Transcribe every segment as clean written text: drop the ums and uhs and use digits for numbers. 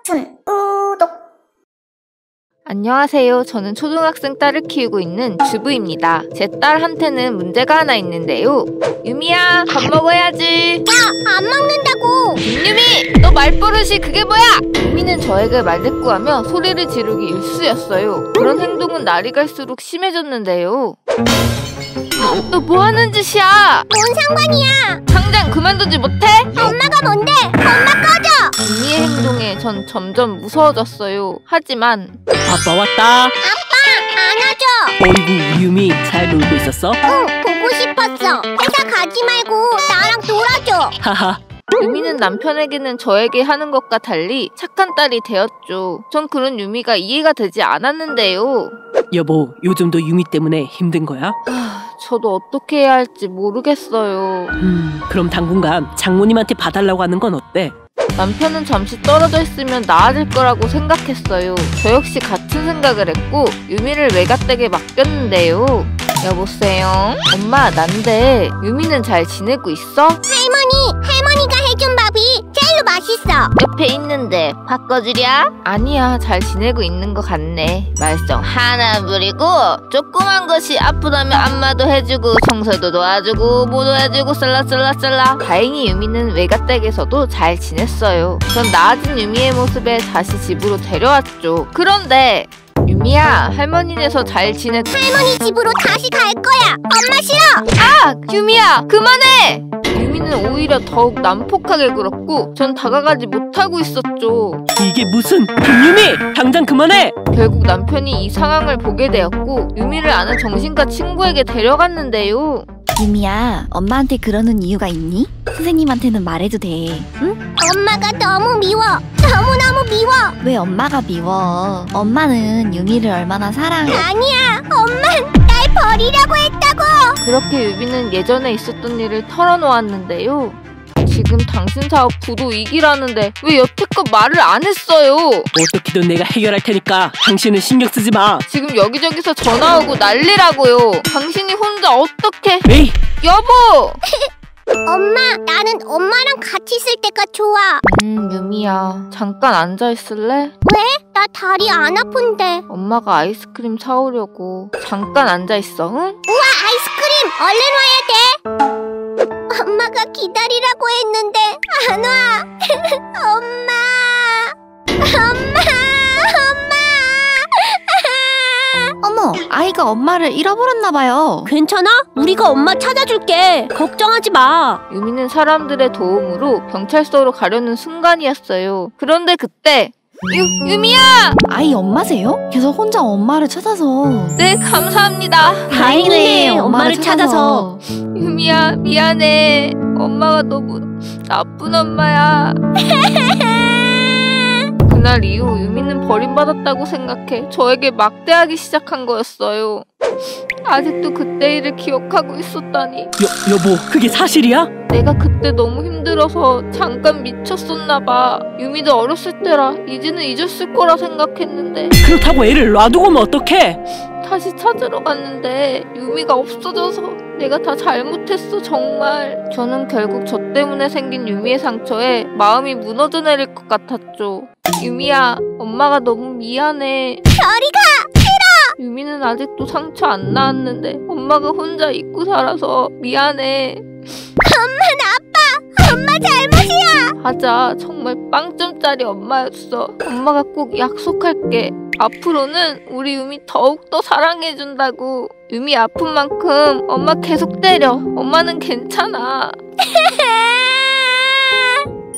버튼 구독. 안녕하세요. 저는 초등학생 딸을 키우고 있는 주부입니다. 제 딸한테는 문제가 하나 있는데요. 유미야, 밥 먹어야지. 야, 안 먹는다고. 김유미, 너 말버릇이 그게 뭐야? 유미는 저에게 말대꾸하며 소리를 지르기 일쑤였어요. 그런 행동은 날이 갈수록 심해졌는데요. 너 뭐하는 짓이야? 뭔 상관이야? 당장 그만두지 못해? 엄마가 뭔데? 엄마 꺼져. 유미의 행동에 전 점점 무서워졌어요. 하지만 아빠 왔다. 아빠, 안아줘. 어이구, 우리 유미 잘 놀고 있었어? 응, 보고 싶었어. 회사 가지 말고 나랑 놀아줘. 하하. 유미는 남편에게는 저에게 하는 것과 달리 착한 딸이 되었죠. 전 그런 유미가 이해가 되지 않았는데요. 여보, 요즘도 유미 때문에 힘든 거야? 저도 어떻게 해야 할지 모르겠어요. 그럼 당분간 장모님한테 봐달라고 하는 건 어때? 남편은 잠시 떨어져 있으면 나아질 거라고 생각했어요. 저 역시 같은 생각을 했고 유미를 외갓댁에 맡겼는데요. 여보세요? 엄마, 난데 유미는 잘 지내고 있어? 할머니가 해준 밥이 제일로 맛있어. 옆에 있는데 바꿔주랴? 아니야, 잘 지내고 있는 것 같네. 말썽 하나 부리고 조그만 것이 아프다면 안마도 해주고 청소도 도와주고 뭐도 해주고 쌀라쌀라쌀라. 다행히 유미는 외갓댁에서도 잘 지냈어요. 전 나아진 유미의 모습에 다시 집으로 데려왔죠. 그런데 유미야, 할머니네서 잘 지내. 할머니 집으로 다시 갈 거야. 엄마 싫어. 아! 유미야, 그만해! 유미는 오히려 더욱 난폭하게 굴었고 전 다가가지 못하고 있었죠. 이게 무슨... 김유미! 당장 그만해! 결국 남편이 이 상황을 보게 되었고 유미를 아는 정신과 친구에게 데려갔는데요. 유미야, 엄마한테 그러는 이유가 있니? 선생님한테는 말해도 돼, 응? 엄마가 너무 미워. 너무너무 미워. 왜 엄마가 미워? 엄마는 유미를 얼마나 사랑해. 아니야, 엄만 날 버리려고 했다고. 그렇게 유미는 예전에 있었던 일을 털어놓았는데요. 지금 당신 사업 부도 위기라는데 왜 여태껏 말을 안 했어요? 어떻게든 내가 해결할 테니까 당신은 신경 쓰지 마. 지금 여기저기서 전화 오고 난리라고요. 당신이 혼자 어떻게... 에이! 여보! 엄마, 나는 엄마랑 같이 있을 때가 좋아. 유미야, 잠깐 앉아있을래? 왜? 나 다리 안 아픈데. 엄마가 아이스크림 사오려고. 잠깐 앉아있어, 응? 우와, 아이스크림! 얼른 와야 돼. 엄마가 기다리라고 했는데 안 와. 엄마. 어머, 아이가 엄마를 잃어버렸나봐요. 괜찮아? 우리가 엄마 찾아줄게. 걱정하지 마. 유미는 사람들의 도움으로 경찰서로 가려는 순간이었어요. 그런데 그때 유미야! 아이 엄마세요? 계속 혼자 엄마를 찾아서. 네, 감사합니다. 다행이네, 엄마를 찾아서. 유미야, 미안해. 엄마가 너무 나쁜 엄마야. 그날 이후 유미는 버림받았다고 생각해 저에게 막대하기 시작한 거였어요. 아직도 그때 일을 기억하고 있었다니. 여보, 그게 사실이야? 내가 그때 너무 힘들어서 잠깐 미쳤었나봐. 유미도 어렸을 때라 이제는 잊었을 거라 생각했는데. 그렇다고 애를 놔두고 오면 어떡해? 다시 찾으러 갔는데 유미가 없어져서 내가 다 잘못했어, 정말. 저는 결국 저 때문에 생긴 유미의 상처에 마음이 무너져 내릴 것 같았죠. 유미야, 엄마가 너무 미안해. 저리 가! 유미는 아직도 상처 안 나았는데 엄마가 혼자 잊고 살아서 미안해. 엄마 잘못이야. 하자, 정말 빵점짜리 엄마였어. 엄마가 꼭 약속할게. 앞으로는 우리 유미 더욱더 사랑해준다고. 유미 아픈 만큼 엄마 계속 때려. 엄마는 괜찮아.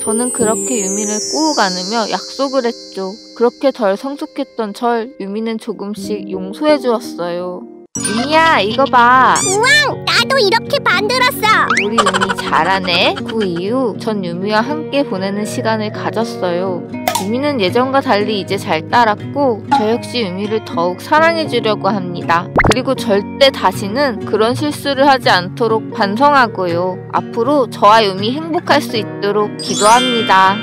저는 그렇게 유미를 꾹 안으며 약속을 했죠. 그렇게 덜 성숙했던 절 유미는 조금씩 용서해 주었어요. 유미야, 이거 봐. 우왕, 나도 이렇게 만들었어. 우리 유미 잘하네. 그 이후 전 유미와 함께 보내는 시간을 가졌어요. 유미는 예전과 달리 이제 잘 따랐고 저 역시 유미를 더욱 사랑해주려고 합니다. 그리고 절대 다시는 그런 실수를 하지 않도록 반성하고요. 앞으로 저와 유미 행복할 수 있도록 기도합니다.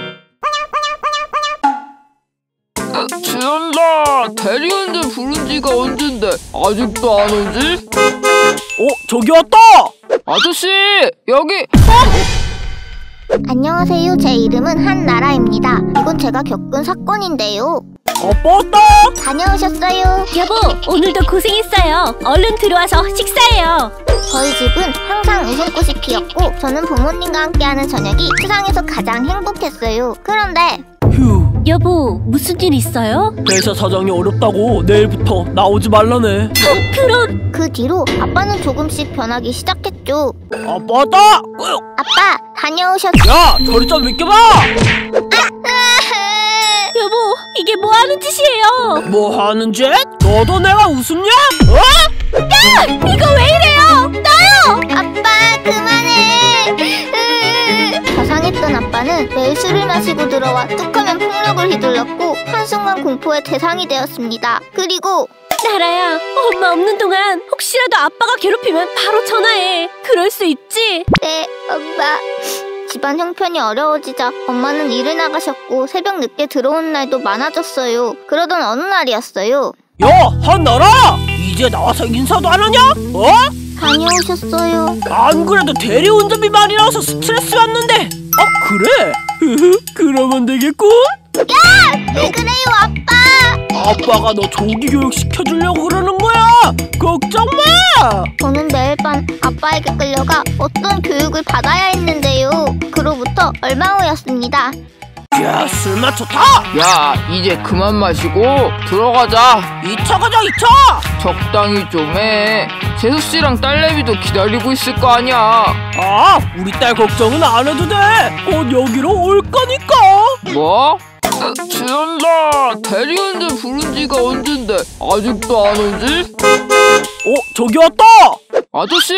지연아, 대리운전 부른 지가 언젠데 아직도 안 오지? 저기 왔다! 아저씨, 여기! 안녕하세요. 제 이름은 한나라입니다. 이건 제가 겪은 사건인데요. 아빠 다녀오셨어요? 여보, 오늘도 고생했어요. 얼른 들어와서 식사해요. 저희 집은 항상 웃음꽃이 피었고 저는 부모님과 함께하는 저녁이 세상에서 가장 행복했어요. 그런데 휴 여보, 무슨 일 있어요? 회사 사정이 어렵다고 내일부터 나오지 말라네. 그런... 그 뒤로 아빠는 조금씩 변하기 시작했죠. 아빠다! 아빠, 다녀오셨... 야 저리 좀 비켜봐! 여보, 이게 뭐 하는 짓이에요? 뭐 하는 짓? 너도 내가 웃음냐? 이거 왜 이래요? 나요! 아빠, 그만해! 자상했던 아빠는 매일 술을 마시고 들어와 뚝하면 폭력을 휘둘렀고 한순간 공포의 대상이 되었습니다. 그리고 나라야, 엄마 없는 동안 혹시라도 아빠가 괴롭히면 바로 전화해. 그럴 수 있지? 네, 엄마. 집안 형편이 어려워지자 엄마는 일을 나가셨고 새벽 늦게 들어오는 날도 많아졌어요. 그러던 어느 날이었어요. 야 한나라! 이제 나와서 인사도 안 하냐? 어? 다녀오셨어요. 안 그래도 대리운전비 많이 나와서 스트레스 받는데. 아 그래? 그러면 되겠군. 왜 그래요, 아빠? 아빠가 너 조기 교육 시켜주려고 그러는 거야. 걱정 마. 저는 매일 밤 아빠에게 끌려가 어떤 교육을 받아야 했는데요. 그로부터 얼마 후였습니다. 야 술맛 좋다. 야, 이제 그만 마시고 들어가자. 2차 가자 2차. 적당히 좀 해. 재수씨랑 딸내미도 기다리고 있을 거 아니야. 아 우리 딸 걱정은 안 해도 돼. 곧 여기로 올 거니까. 뭐? 지난다. 대리운전 부른 지가 언젠데 아직도 안 오지? 저기 왔다. 아저씨,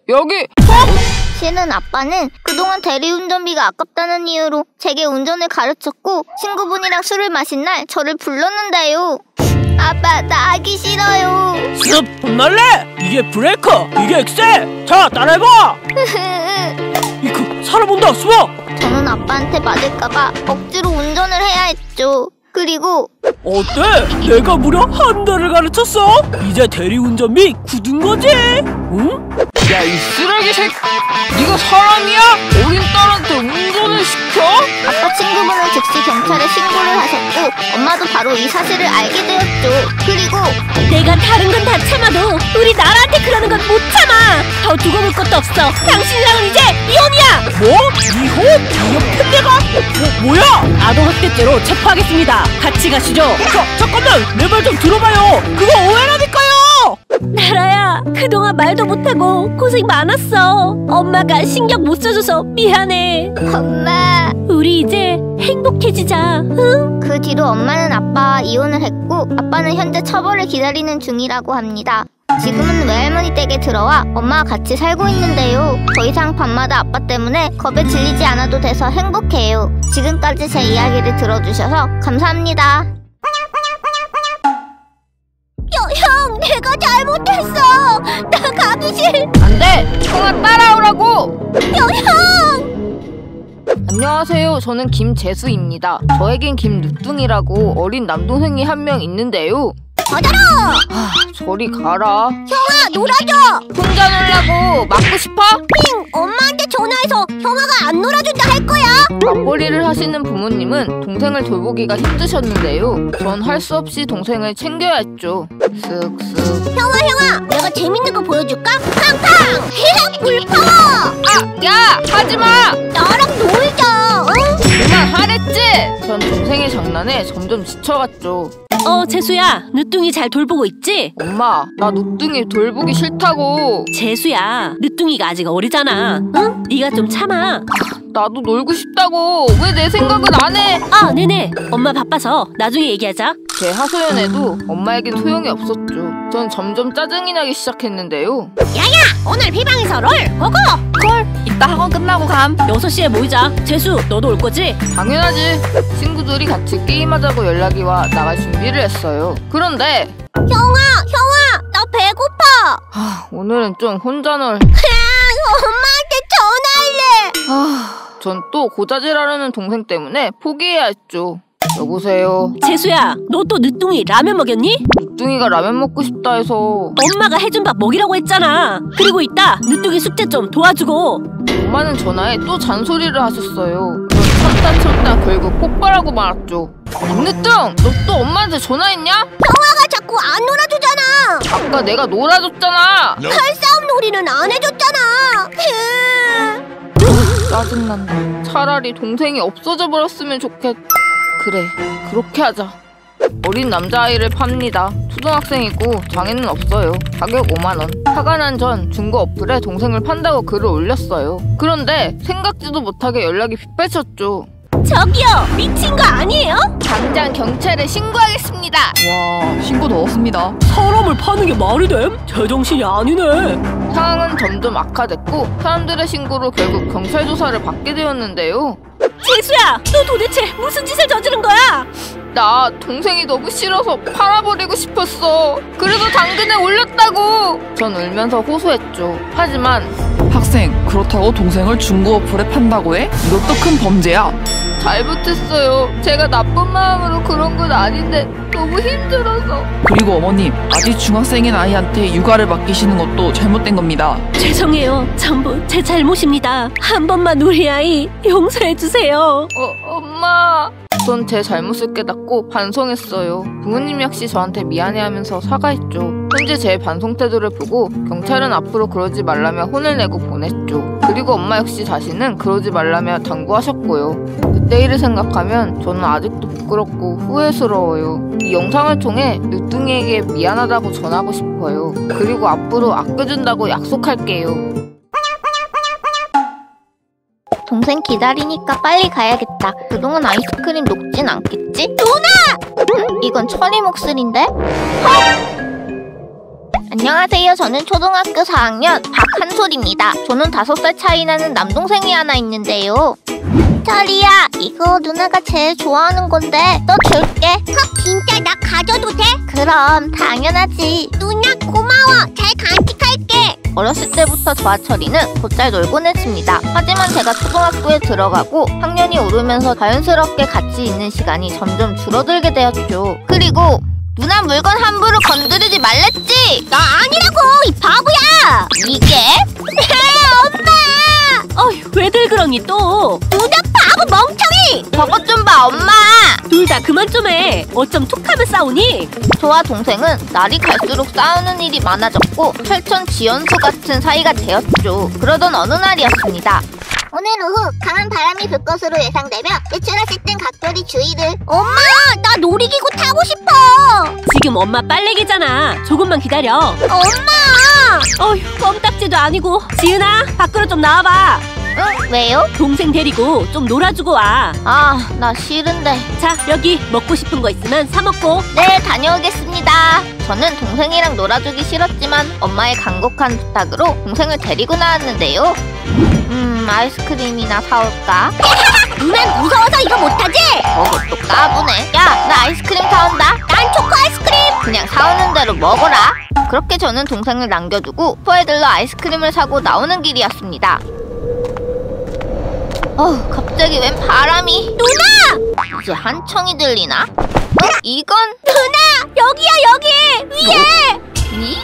여기. 실은 아빠는 그동안 대리운전비가 아깝다는 이유로 제게 운전을 가르쳤고 친구분이랑 술을 마신 날 저를 불렀는데요. 아빠, 나 하기 싫어요. 습 혼날래? 이게 브레이크 이게 엑셀. 자 따라해봐. 이크 사람 온다 숨어. 저는 아빠한테 맞을까봐 억지로 운전을 해야 했죠. 그리고 어때? 내가 무려 한 달을 가르쳤어. 이제 대리운전비 굳은 거지? 응? 야, 이 쓰레기 새끼. 네가 사람이야? 어린 딸한테 운전을 시켜? 아빠 친구분은 즉시 경찰에 신고를 하셨고 엄마도 바로 이 사실을 알게 되었죠. 그리고 내가 다른 건 다 참아도 우리 나라한테 그러는 건 못 참아. 더 두고 볼 것도 없어. 당신이랑은 이제 이혼이야. 뭐? 이혼? 이혼 내가? 뭐야? 아동학대죄로 체포하겠습니다. 같이 가시죠. 잠깐만 내 말 좀 들어봐요. 그거 오해라니까요. 나라야, 그동안 말도 못하고 고생 많았어. 엄마가 신경 못 써줘서 미안해. 엄마. 우리 이제 행복해지자, 응? 그 뒤로 엄마는 아빠와 이혼을 했고 아빠는 현재 처벌을 기다리는 중이라고 합니다. 지금은 외할머니 댁에 들어와 엄마와 같이 살고 있는데요. 더 이상 밤마다 아빠 때문에 겁에 질리지 않아도 돼서 행복해요. 지금까지 제 이야기를 들어주셔서 감사합니다. 형, 내가 잘못했어. 나 가기 싫... 안 돼! 형아 따라오라고! 형! 안녕하세요. 저는 김재수입니다. 저에겐 김누뚱이라고 어린 남동생이 한 명 있는데요. 받아라! 저리 가라. 형아, 놀아줘! 혼자 놀라고 맞고 싶어? 엄마한테 전화해서 형아가 안 놀아준다 할 거야. 맞벌이를 하시는 부모님은 동생을 돌보기가 힘드셨는데요. 전 할 수 없이 동생을 챙겨야 했죠. 쓱쓱. 형아, 내가 재밌는 거 보여줄까? 팡팡! 불파워! 야! 하지마! 나랑 놀자, 응? 그만하랬지? 전 동생의 장난에 점점 지쳐갔죠. 재수야, 늦둥이 잘 돌보고 있지? 엄마, 나 누뚱이 돌보기 싫다고. 재수야, 늦둥이가 아직 어리잖아, 응? 네가 좀 참아. 나도 놀고 싶다고. 왜 내 생각은 안 해? 네네. 엄마 바빠서 나중에 얘기하자. 제 하소연에도 엄마에겐 소용이 없었죠. 전 점점 짜증이 나기 시작했는데요. 오늘 비방에서 롤 고고! 이따 학원 끝나고 감. 6시에 모이자. 재수, 너도 올 거지? 당연하지. 친구들이 같이 게임하자고 연락이 와 나갈 준비를 했어요. 그런데 형아, 나 배고파. 오늘은 좀 혼자 놀. 엄마한테 전화할래. 전 또 고자질하려는 동생 때문에 포기해야 했죠. 여보세요. 재수야, 너 또 늦둥이 라면 먹였니? 늦둥이가 라면 먹고 싶다 해서. 엄마가 해준 밥 먹이라고 했잖아. 그리고 이따 늦둥이 숙제 좀 도와주고. 엄마는 전화에 또 잔소리를 하셨어요. 전 참다 결국 폭발하고 말았죠. 김늦둥! 너 또 엄마한테 전화했냐? 형아가 자꾸 안 놀아주잖아. 아까 내가 놀아줬잖아. 칼싸움 놀이는 안 해줬잖아. 짜증난다. 차라리 동생이 없어져 버렸으면 좋겠. 그래, 그렇게 하자. 어린 남자아이를 팝니다. 초등학생이고 장애는 없어요. 가격 5만원. 화가 난 전 중고 어플에 동생을 판다고 글을 올렸어요. 그런데 생각지도 못하게 연락이 빗발쳤죠. 저기요, 미친 거 아니에요? 당장 경찰에 신고하겠습니다. 와, 신고 넣었습니다. 사람을 파는 게 말이 됨? 제정신이 아니네. 상황은 점점 악화됐고 사람들의 신고로 결국 경찰 조사를 받게 되었는데요. 재수야, 너 도대체 무슨 짓을 저지른 거야? 나 동생이 너무 싫어서 팔아버리고 싶었어. 그래서 당근에 올렸다고. 전 울면서 호소했죠. 하지만 학생, 그렇다고 동생을 중고 어플에 판다고 해? 이것도 큰 범죄야. 잘못했어요. 제가 나쁜 마음으로 그런 건 아닌데 너무 힘들어서. 그리고 어머님, 아직 중학생인 아이한테 육아를 맡기시는 것도 잘못된 겁니다. 죄송해요. 전부 제 잘못입니다. 한 번만 우리 아이 용서해주세요. 엄마. 전 제 잘못을 깨닫고 반성했어요. 부모님 역시 저한테 미안해하면서 사과했죠. 현재 제 반성 태도를 보고 경찰은 앞으로 그러지 말라며 혼을 내고 보냈죠. 그리고 엄마 역시 자신은 그러지 말라며 당부하셨고요. 그때 일을 생각하면 저는 아직도 부끄럽고 후회스러워요. 이 영상을 통해 늦둥이에게 미안하다고 전하고 싶어요. 그리고 앞으로 아껴준다고 약속할게요. 동생 기다리니까 빨리 가야겠다. 그동안 아이스크림 녹진 않겠지? 누나! 이건 철이 목소리인데? 안녕하세요. 저는 초등학교 4학년 박한솔입니다. 저는 5살 차이 나는 남동생이 하나 있는데요. 철이야, 이거 누나가 제일 좋아하는 건데 너 줄게. 진짜 나 가져도 돼? 그럼 당연하지. 누나 고마워. 잘 간직할게. 어렸을 때부터 저와 철이는 곧잘 놀곤 했습니다. 하지만 제가 초등학교에 들어가고 학년이 오르면서 자연스럽게 같이 있는 시간이 점점 줄어들게 되었죠. 그리고 누나 물건 함부로 건드리지 말랬지? 나 아니라고, 이 바보야! 이게? 엄마! 왜들 그러니 또? 누나 바보 멍청이! 저것 좀 봐, 엄마! 둘 다 그만 좀 해. 어쩜 툭하면 싸우니? 저와 동생은 날이 갈수록 싸우는 일이 많아졌고 철천지연수 같은 사이가 되었죠. 그러던 어느 날이었습니다. 오늘 오후 강한 바람이 불 것으로 예상되며 외출하실 땐 각별히 주의를. 엄마! 나 놀이기구 타고 싶어! 지금 엄마 빨래기잖아. 조금만 기다려. 엄마! 껌딱지도 아니고. 지은아, 밖으로 좀 나와봐. 응? 왜요? 동생 데리고 좀 놀아주고 와. 아, 나 싫은데. 자, 여기 먹고 싶은 거 있으면 사 먹고. 네, 다녀오겠습니다. 저는 동생이랑 놀아주기 싫었지만 엄마의 간곡한 부탁으로 동생을 데리고 나왔는데요. 아이스크림이나 사올까? 누난 무서워서 이거 못하지? 저것도 까부네. 야, 나 아이스크림 사온다. 난 초코 아이스크림. 그냥 사오는 대로 먹어라. 그렇게 저는 동생을 남겨두고 슈퍼에 들러 아이스크림을 사고 나오는 길이었습니다. 갑자기 웬 바람이. 누나! 이제 한청이 들리나? 이건? 누나! 여기야, 여기! 위에! 위?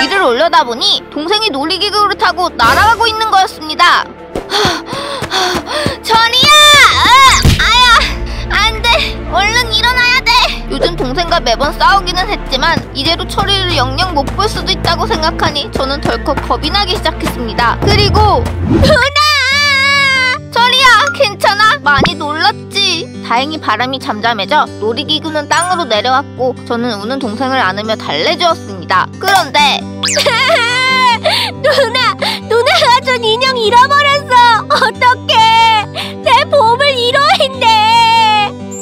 위를 올려다 보니 동생이 놀이기구를 타고 날아가고 있는 거였습니다. 철이야! 안 돼! 얼른 일어나야 돼! 요즘 동생과 매번 싸우기는 했지만 이대로 철이를 영영 못 볼 수도 있다고 생각하니 저는 덜컥 겁이 나기 시작했습니다. 그리고 누나! 철이야, 괜찮아? 많이 놀랐지? 다행히 바람이 잠잠해져 놀이기구는 땅으로 내려왔고 저는 우는 동생을 안으며 달래주었습니다. 그런데 누나가 전 인형 잃어버렸어. 어떡해. 내 보물 1호인데.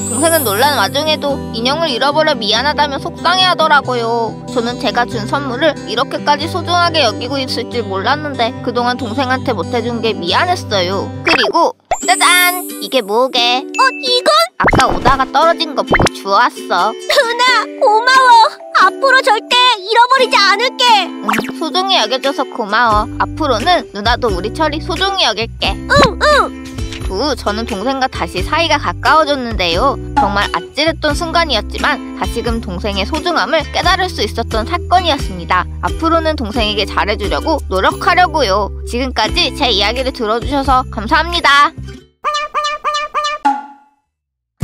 동생은 놀란 와중에도 인형을 잃어버려 미안하다며 속상해하더라고요. 저는 제가 준 선물을 이렇게까지 소중하게 여기고 있을 줄 몰랐는데 그동안 동생한테 못해준 게 미안했어요. 그리고 짜잔! 이게 뭐게? 이건? 아까 오다가 떨어진 거 보고 주워왔어. 누나, 고마워. 앞으로 절대 잃어버리지 않을게. 소중히 여겨줘서 고마워. 앞으로는 누나도 우리 철이 소중히 여길게. 응. 후 저는 동생과 다시 사이가 가까워졌는데요. 정말 아찔했던 순간이었지만 다시금 동생의 소중함을 깨달을 수 있었던 사건이었습니다. 앞으로는 동생에게 잘해주려고 노력하려고요. 지금까지 제 이야기를 들어주셔서 감사합니다.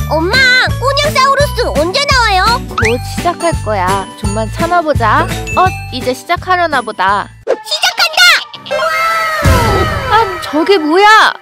엄마, 꼬냥사우루스 언제 나와요? 곧 시작할 거야. 좀만 참아보자. 이제 시작하려나 보다. 시작한다! 저게 뭐야?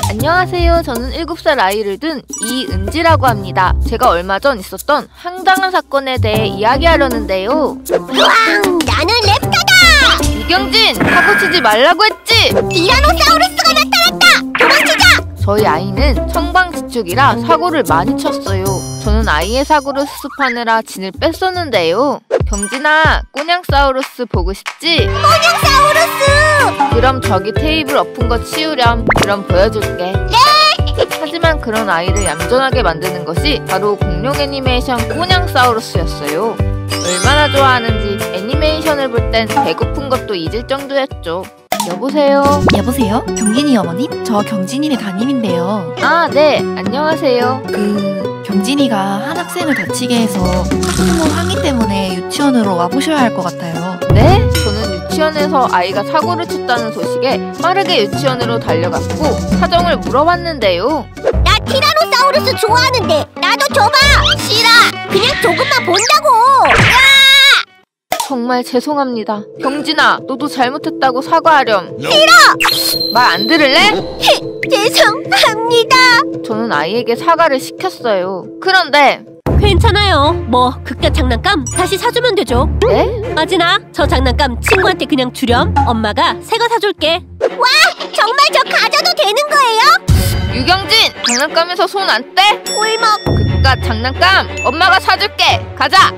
안녕하세요. 저는 7살 아이를 둔 이은지라고 합니다. 제가 얼마 전 있었던 황당한 사건에 대해 이야기하려는데요. 우왕, 나는 랩터다! 유경진, 사고치지 말라고 했지? 티라노사우루스가 나타났다! 도망치자! 저희 아이는 청방지축이라 사고를 많이 쳤어요. 저는 아이의 사고를 수습하느라 진을 뺐었는데요. 경진아, 꼬냥사우루스 보고 싶지? 꼬냥사우루스! 그럼 저기 테이블 엎은 거 치우렴. 그럼 보여줄게. 네! 하지만 그런 아이를 얌전하게 만드는 것이 바로 공룡 애니메이션 꼬냥사우루스였어요. 얼마나 좋아하는지 애니메이션을 볼 땐 배고픈 것도 잊을 정도였죠. 여보세요? 여보세요? 경진이 어머님? 저 경진이네 담임인데요. 아, 네. 안녕하세요. 경진이가 한 학생을 다치게 해서 학부모 항의 때문에 유치원으로 와보셔야 할 것 같아요. 네? 저는 유치원에서 아이가 사고를 쳤다는 소식에 빠르게 유치원으로 달려갔고 사정을 물어봤는데요. 나 티라노사우루스 좋아하는데 나도 줘봐! 싫어! 그냥 조금만 본다고! 정말 죄송합니다. 경진아, 너도 잘못했다고 사과하렴. 싫어! 말 안 들을래? 죄송합니다. 저는 아이에게 사과를 시켰어요. 그런데 괜찮아요. 뭐 그깟 장난감 다시 사주면 되죠. 네? 마진아, 저 장난감 친구한테 그냥 주렴. 엄마가 새 거 사줄게. 와! 정말 저 가져도 되는 거예요? 유경진! 장난감에서 손 안 떼? 꿀먹. 그깟 장난감 엄마가 사줄게. 가자!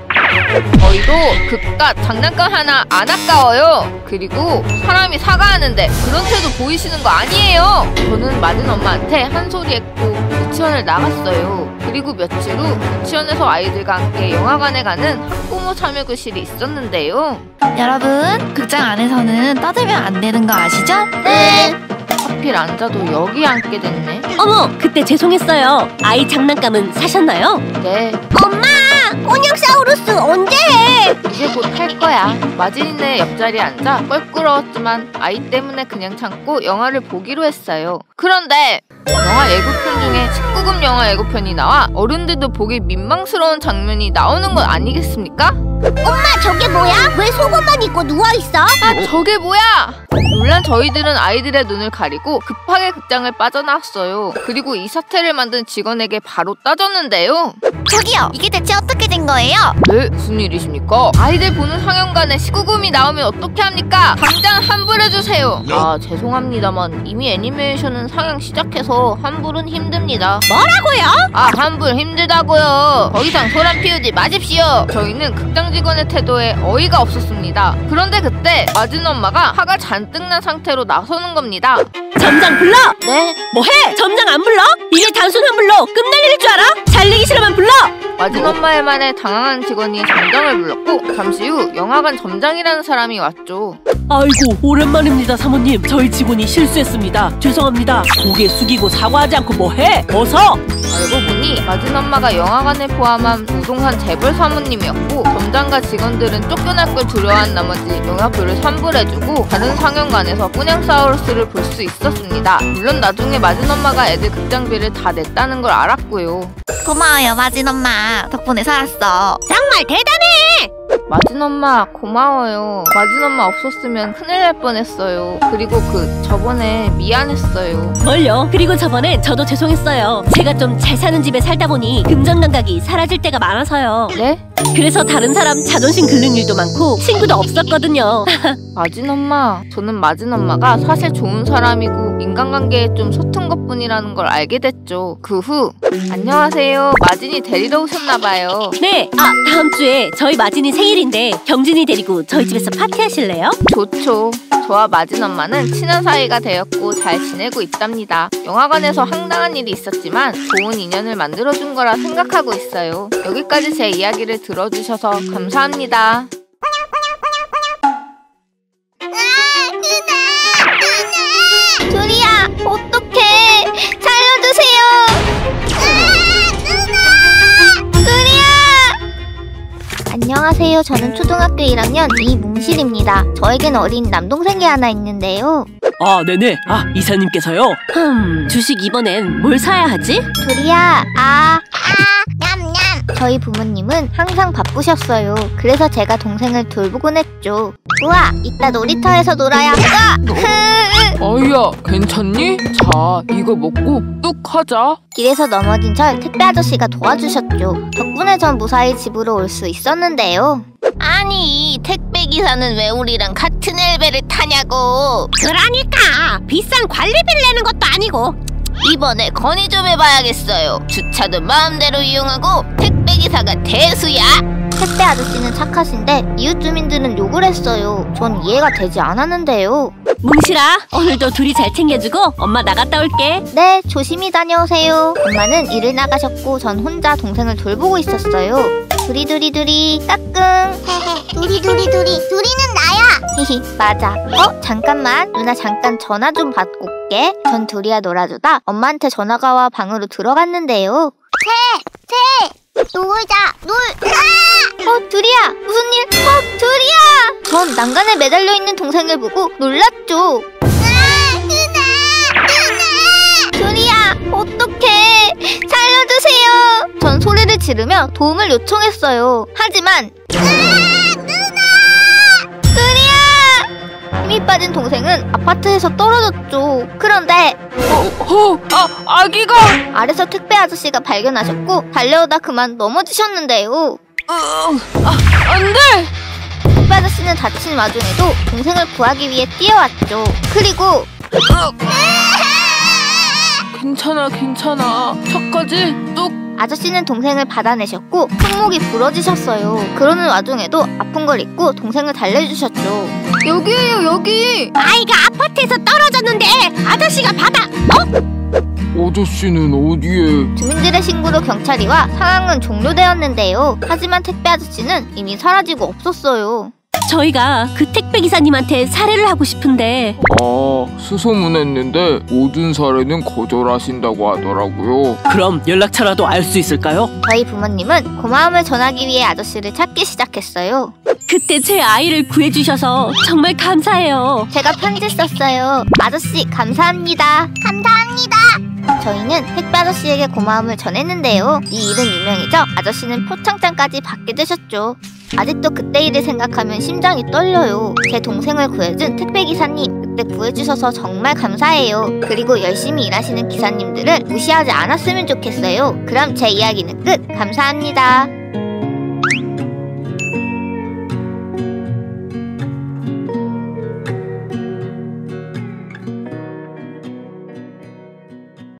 저희도 그깟 장난감 하나 안 아까워요. 그리고 사람이 사과하는데 그런 태도 보이시는 거 아니에요. 저는 맞은 엄마한테 한 소리 했고 유치원을 나갔어요. 그리고 며칠 후 유치원에서 아이들과 함께 영화관에 가는 학부모 참여교실이 있었는데요. 여러분, 극장 안에서는 떠들면 안 되는 거 아시죠? 네. 하필 앉아도 여기 앉게 됐네. 어머, 그때 죄송했어요. 아이 장난감은 사셨나요? 네, 엄마! 꼬냥사우루스 언제 해? 이제 곧 할 거야. 마진이네 옆자리에 앉아 껄끄러웠지만 아이 때문에 그냥 참고 영화를 보기로 했어요. 그런데 영화 예고편 중에 19금 영화 예고편이 나와 어른들도 보기 민망스러운 장면이 나오는 건 아니겠습니까? 엄마, 저게 뭐야? 왜 속옷만 입고 누워있어? 아, 저게 뭐야? 놀란 저희들은 아이들의 눈을 가리고 급하게 극장을 빠져나왔어요. 그리고 이 사태를 만든 직원에게 바로 따졌는데요. 저기요, 이게 대체 어떻게 된 거예요? 네, 무슨 일이십니까? 아이들 보는 상영관에 19금이 나오면 어떻게 합니까? 당장 환불해주세요. 아, 죄송합니다만 이미 애니메이션은 상영 시작해서 환불은 힘듭니다. 뭐라고요? 아, 환불 힘들다고요. 더 이상 소란 피우지 마십시오. 저희는 극장 직원의 태도에 어이가 없었습니다. 그런데 그때 맞은 엄마가 화가 잔뜩 난 상태로 나서는 겁니다. 점장 불러! 네? 뭐해? 점장 안 불러? 이게 단순 환불로 끝날 일일 줄 알아? 잘리기 싫으면 불러! 맞은 엄마의 말에 당황한 직원이 점장을 불렀고 잠시 후 영화관 점장이라는 사람이 왔죠. 아이고, 오랜만입니다 사모님. 저희 직원이 실수했습니다. 죄송합니다. 고개 숙이고 사과하지 않고 뭐해? 어서! 알고 보니 맞은 엄마가 영화관을 포함한 부동산 재벌 사모님이었고 점장과 직원들은 쫓겨날 걸 두려워한 나머지 영화표를 환불해주고 다른 상영관에서 꼬냥사우루스를 볼 수 있었습니다. 물론 나중에 맞은 엄마가 애들 극장비를 다 냈다는 걸 알았고요. 고마워요, 마진 엄마. 덕분에 살았어. 정말 대단해! 맞은 엄마 고마워요. 맞은 엄마 없었으면 큰일 날 뻔했어요. 그리고 저번에 미안했어요. 뭘요? 그리고 저번에 저도 죄송했어요. 제가 좀 잘 사는 집에 살다 보니 금전감각이 사라질 때가 많아서요. 네? 그래서 다른 사람 자존심 긁는 일도 많고 친구도 없었거든요. 맞은 엄마, 저는 맞은 엄마가 사실 좋은 사람이고 인간관계에 좀 서툰 것뿐이라는 걸 알게 됐죠. 그 후 안녕하세요, 마진이 데리러 오셨나봐요. 네, 다음 주에 저희 마진이 생일인데 경진이 데리고 저희 집에서 파티하실래요? 좋죠. 저와 맞은 엄마는 친한 사이가 되었고 잘 지내고 있답니다. 영화관에서 황당한 일이 있었지만 좋은 인연을 만들어준 거라 생각하고 있어요. 여기까지 제 이야기를 들어주셔서 감사합니다. 둘이야, 어떡해. 잘 안녕하세요. 저는 초등학교 1학년 이몽실입니다. 저에겐 어린 남동생이 하나 있는데요. 아, 네네. 아, 이사님께서요? 주식 이번엔 뭘 사야 하지? 둘이야. 냠냠. 저희 부모님은 항상 바쁘셨어요. 그래서 제가 동생을 돌보곤 했죠. 우와, 이따 놀이터에서 놀아야. 아이야, 괜찮니? 자, 이거 먹고 뚝 하자. 길에서 넘어진 절 택배 아저씨가 도와주셨죠. 덕분에 전 무사히 집으로 올 수 있었는데요. 아니, 택배 기사는 왜 우리랑 같은 엘베를 타냐고. 그러니까 비싼 관리비를 내는 것도 아니고. 이번에 건의 좀 해봐야겠어요. 주차도 마음대로 이용하고 택배 기사가 대수야. 택배 아저씨는 착하신데 이웃 주민들은 욕을 했어요. 전 이해가 되지 않았는데요. 뭉실아, 오늘도 둘이 잘 챙겨주고 엄마 나갔다 올게. 네, 조심히 다녀오세요. 엄마는 일을 나가셨고 전 혼자 동생을 돌보고 있었어요. 두리두리두리 까꿍. 두리는 나야. 히히, 맞아. 잠깐만. 누나 잠깐 전화 좀 받고 올게. 전 두리야 놀아주다 엄마한테 전화가 와 방으로 들어갔는데요. 놀자. 두리야, 무슨 일? 두리야! 전 난간에 매달려 있는 동생을 보고 놀랐죠. 누나! 두리야, 어떡해. 살려주세요. 전 소리를 지르며 도움을 요청했어요. 하지만 두리야! 힘이 빠진 동생은 아파트에서 떨어졌죠. 그런데 아기가! 아래서 택배 아저씨가 발견하셨고 달려오다 그만 넘어지셨는데요. 안 돼! 택배 아저씨는 다친 와중에도 동생을 구하기 위해 뛰어왔죠. 그리고 괜찮아. 저까지 뚝. 아저씨는 동생을 받아내셨고 손목이 부러지셨어요. 그러는 와중에도 아픈 걸 잊고 동생을 달래주셨죠. 여기에요, 여기! 아이가 아파트에서 떨어졌는데 아저씨가 받아. 아저씨는 어디에? 주민들의 신고로 경찰이 와 상황은 종료되었는데요. 하지만 택배 아저씨는 이미 사라지고 없었어요. 저희가 그 택배 기사님한테 사례를 하고 싶은데. 수소문했는데 모든 사례는 거절하신다고 하더라고요. 그럼 연락처라도 알 수 있을까요? 저희 부모님은 고마움을 전하기 위해 아저씨를 찾기 시작했어요. 그때 제 아이를 구해주셔서 정말 감사해요. 제가 편지 썼어요. 아저씨 감사합니다. 저희는 택배 아저씨에게 고마움을 전했는데요. 이 일은 유명해져 아저씨는 표창장까지 받게 되셨죠. 아직도 그때 일을 생각하면 심장이 떨려요. 제 동생을 구해준 택배기사님, 그때 구해주셔서 정말 감사해요. 그리고 열심히 일하시는 기사님들을 무시하지 않았으면 좋겠어요. 그럼 제 이야기는 끝. 감사합니다.